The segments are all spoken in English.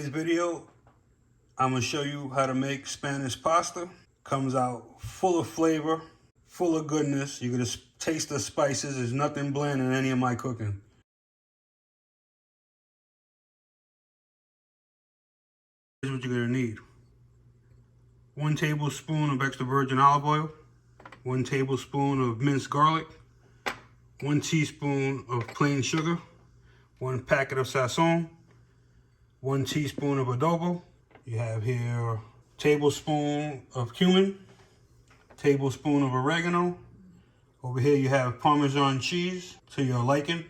video, I'm gonna show you how to make Spanish pasta. Comes out full of flavor, full of goodness. You're gonna taste the spices. There's nothing bland in any of my cooking. Here's what you're gonna need. 1 tablespoon of extra virgin olive oil, 1 tablespoon of minced garlic, 1 teaspoon of plain sugar, 1 packet of sazon, 1 teaspoon of adobo. You have here a tablespoon of cumin, tablespoon of oregano. Over here you have Parmesan cheese to your liking.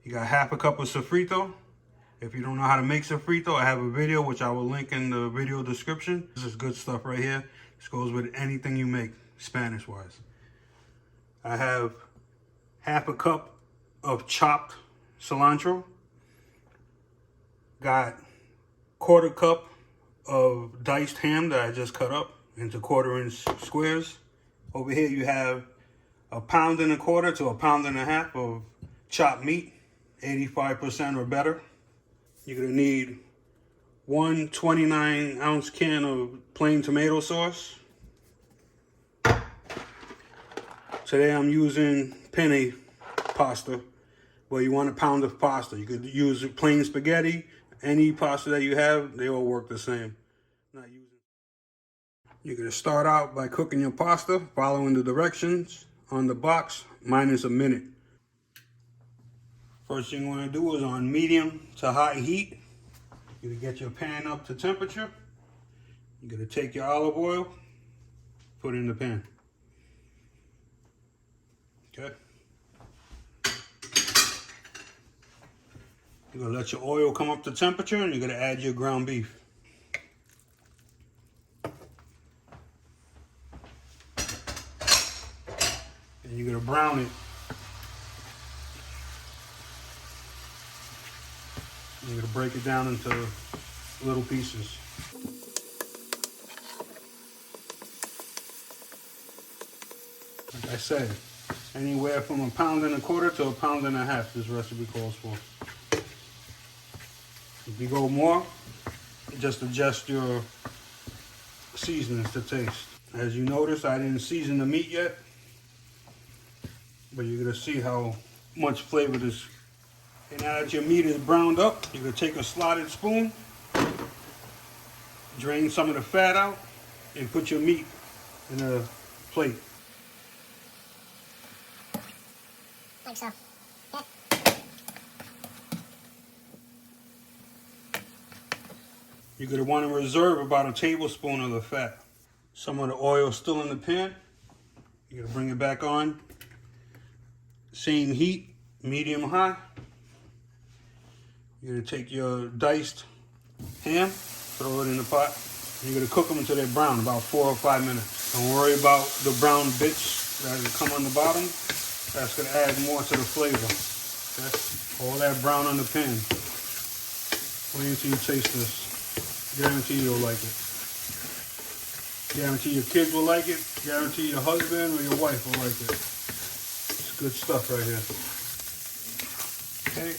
You got half a cup of sofrito. If you don't know how to make sofrito, I have a video which I will link in the video description. This is good stuff right here. This goes with anything you make Spanish-wise. I have half a cup of chopped cilantro. Got 1/4 cup of diced ham that I just cut up into 1/4-inch squares. Over here you have 1.25 pounds to 1.5 pounds of chopped meat, 85% or better. You're gonna need 1 29-ounce can of plain tomato sauce. Today I'm using penne pasta, but you want a pound of pasta. You could use plain spaghetti, any pasta that you have, they all work the same. You're gonna start out by cooking your pasta, following the directions on the box, minus a minute. First thing you wanna do is on medium to high heat. You're gonna get your pan up to temperature. You're gonna take your olive oil, put it in the pan. Okay. You're gonna let your oil come up to temperature and you're gonna add your ground beef. And you're gonna brown it. You're gonna break it down into little pieces. Like I said, anywhere from 1.25 pounds to 1.5 pounds this recipe calls for. If you go more, just adjust your seasonings to taste. As you notice, I didn't season the meat yet, but you're gonna see how much flavor this. And now that your meat is browned up, you're gonna take a slotted spoon, drain some of the fat out, and put your meat in a plate. Like so. Yeah. You're gonna want to reserve about 1 tablespoon of the fat. Some of the oil still in the pan. You're gonna bring it back on. Same heat, medium high. You're gonna take your diced ham, throw it in the pot. You're gonna cook them until they're brown, about 4 or 5 minutes. Don't worry about the brown bits that come on the bottom. That's gonna add more to the flavor. Okay? All that brown on the pan. Wait until you taste this. Guarantee you'll like it. Guarantee your kids will like it. Guarantee your husband or your wife will like it. It's good stuff right here. Okay.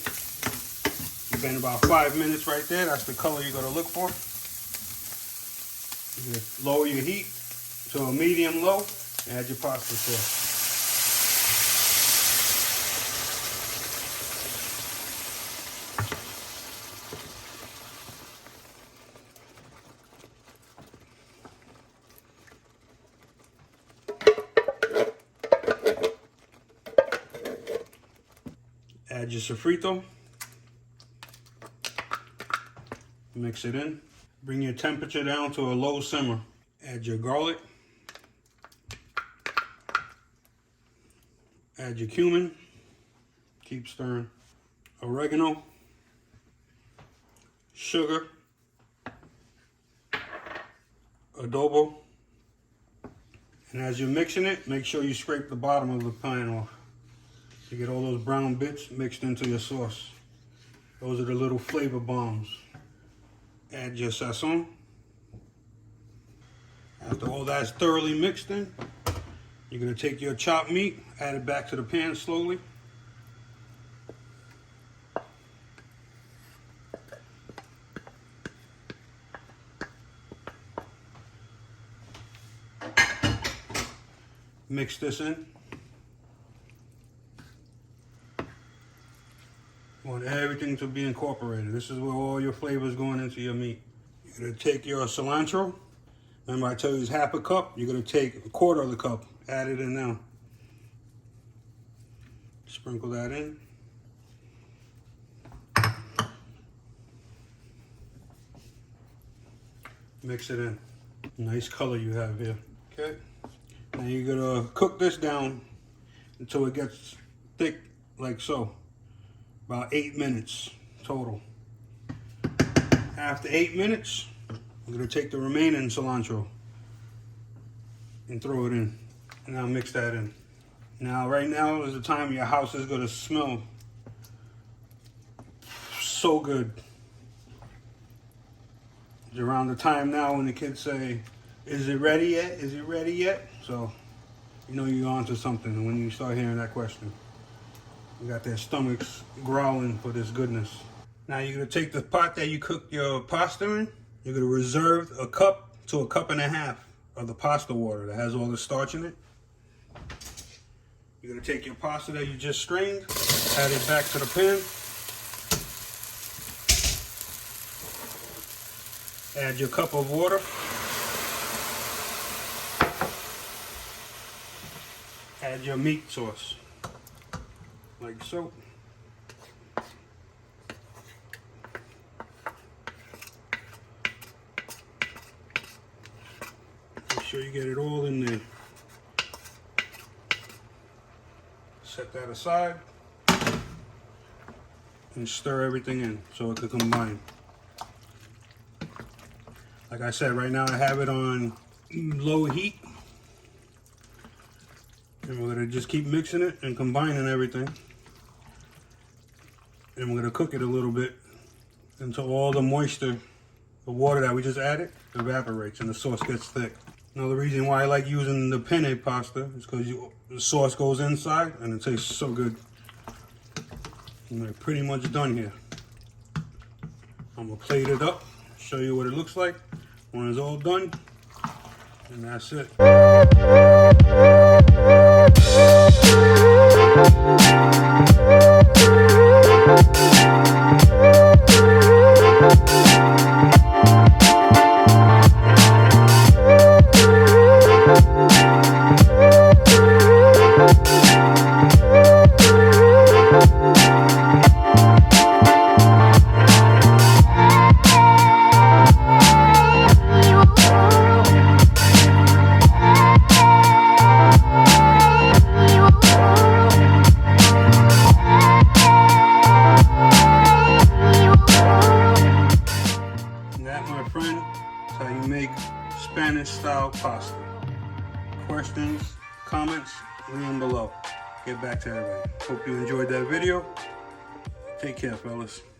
You've been about 5 minutes right there. That's the color you're gonna look for. You're gonna lower your heat to a medium low and add your pasta sauce. Add your sofrito. Mix it in. Bring your temperature down to a low simmer. Add your garlic. Add your cumin. Keep stirring. Oregano. Sugar. Adobo. And as you're mixing it, make sure you scrape the bottom of the pan off. You get all those brown bits mixed into your sauce. Those are the little flavor bombs. Add your sazon. After all that's thoroughly mixed in, you're gonna take your chopped meat, add it back to the pan slowly. mix this in. You want everything to be incorporated. This is where all your flavors going into your meat. You're gonna take your cilantro. Remember I told you it's half a cup. You're gonna take a quarter of the cup. Add it in now. Sprinkle that in. Mix it in. Nice color you have here. Okay. Now you're gonna cook this down until it gets thick like so. About 8 minutes total. After 8 minutes, I'm gonna take the remaining cilantro and throw it in. And now mix that in. Now, right now is the time your house is gonna smell so good. It's around the time now when the kids say, "Is it ready yet? Is it ready yet?" So, you know you're onto something when you start hearing that question. You got their stomachs growling for this goodness. Now you're gonna take the pot that you cook your pasta in. You're gonna reserve a cup to a cup and a half of the pasta water that has all the starch in it. You're gonna take your pasta that you just strained, add it back to the pan. Add your cup of water. Add your meat sauce, like so. Make sure you get it all in there. Set that aside and stir everything in so it can combine. Like I said, right now I have it on low heat. And we're gonna just keep mixing it and combining everything. And we're gonna cook it a little bit until all the moisture, the water that we just added, evaporates and the sauce gets thick. Another reason why I like using the penne pasta is because the sauce goes inside and it tastes so good. And we're pretty much done here. I'm gonna plate it up, show you what it looks like when it's all done, and that's it. How you make Spanish style pasta. Questions, comments, leave them below. Get back to everybody. Hope you enjoyed that video. Take care, fellas.